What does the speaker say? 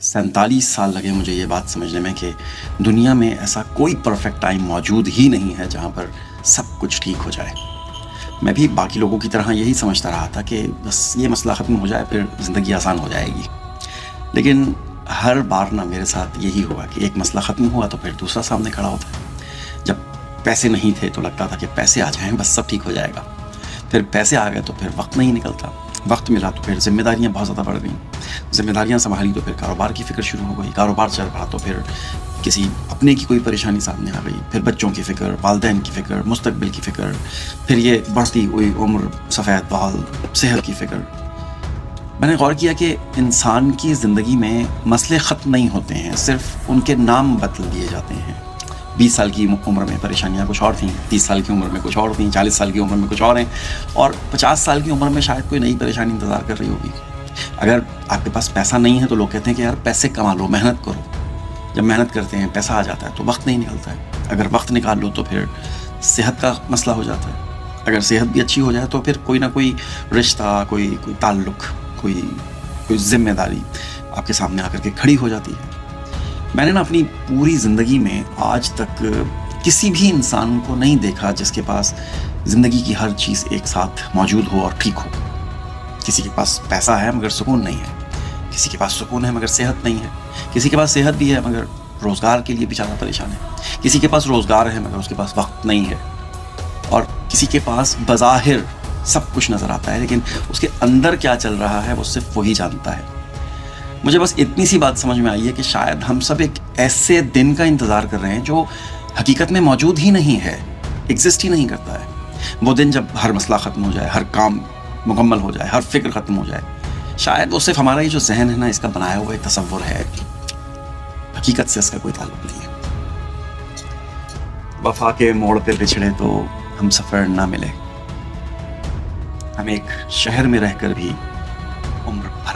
47 سال لگے مجھے یہ بات سمجھنے میں کہ دنیا میں ایسا کوئی پرفیکٹ ٹائم موجود ہی نہیں ہے جہاں پر سب کچھ ٹھیک ہو جائے۔ میں بھی باقی لوگوں کی طرح یہی سمجھتا رہا تھا کہ بس یہ مسئلہ ختم ہو جائے پھر زندگی آسان ہو جائے گی، لیکن ہر بار نہ میرے ساتھ یہی ہوا کہ ایک مسئلہ ختم ہوا تو پھر دوسرا سامنے کھڑا ہوتا ہے۔ جب پیسے نہیں تھے تو لگتا تھا کہ پیسے آ جائیں بس سب ٹھیک ہو جائے گا، پھر پیسے آ گئے تو پھر وقت نہیں نکلتا، وقت ملا تو پھر ذمہ داریاں بہت زیادہ بڑھ گئیں، ذمہ داریاں سنبھالی تو پھر کاروبار کی فکر شروع ہو گئی، کاروبار چل رہا تو پھر کسی اپنے کی کوئی پریشانی سامنے آ گئی، پھر بچوں کی فکر، والدین کی فکر، مستقبل کی فکر، پھر یہ بڑھتی ہوئی عمر، سفید بال، صحت کی فکر۔ میں نے غور کیا کہ انسان کی زندگی میں مسئلے ختم نہیں ہوتے ہیں، صرف ان کے نام بدل دیے جاتے ہیں۔ 20 سال کی عمر میں پریشانیاں کچھ اور تھیں، 30 سال کی عمر میں کچھ اور تھیں، 40 سال کی عمر میں کچھ اور ہیں، اور 50 سال کی عمر میں شاید کوئی نئی پریشانی انتظار کر رہی ہوگی۔ اگر آپ کے پاس پیسہ نہیں ہے تو لوگ کہتے ہیں کہ یار پیسے کما لو، محنت کرو۔ جب محنت کرتے ہیں پیسہ آ جاتا ہے تو وقت نہیں نکلتا ہے، اگر وقت نکال لو تو پھر صحت کا مسئلہ ہو جاتا ہے، اگر صحت بھی اچھی ہو جائے تو پھر کوئی نہ کوئی رشتہ، کوئی تعلق، کوئی ذمہ داری آپ کے سامنے آ کر کے کھڑی ہو جاتی ہے۔ میں نے اپنی پوری زندگی میں آج تک کسی بھی انسان کو نہیں دیکھا جس کے پاس زندگی کی ہر چیز ایک ساتھ موجود ہو اور ٹھیک ہو۔ کسی کے پاس پیسہ ہے مگر سکون نہیں ہے، کسی کے پاس سکون ہے مگر صحت نہیں ہے، کسی کے پاس صحت بھی ہے مگر روزگار کے لیے بیچارہ پریشان ہے، کسی کے پاس روزگار ہے مگر اس کے پاس وقت نہیں ہے، اور کسی کے پاس بظاہر سب کچھ نظر آتا ہے لیکن اس کے اندر کیا چل رہا ہے وہ صرف وہی جانتا ہے۔ مجھے بس اتنی سی بات سمجھ میں آئی ہے کہ شاید ہم سب ایک ایسے دن کا انتظار کر رہے ہیں جو حقیقت میں موجود ہی نہیں ہے، ایگزسٹ ہی نہیں کرتا ہے۔ وہ دن جب ہر مسئلہ ختم ہو جائے، ہر کام مکمل ہو جائے، ہر فکر ختم ہو جائے۔ شاید وہ صرف ہمارا یہ جو ذہن ہے نا، اس کا بنایا ہوا ایک تصور ہے، حقیقت سے اس کا کوئی تعلق نہیں ہے۔ وفا کے موڑ پہ بچھڑے تو ہم سفر نہ ملے، ہم ایک شہر میں رہ کر بھی عمر بھر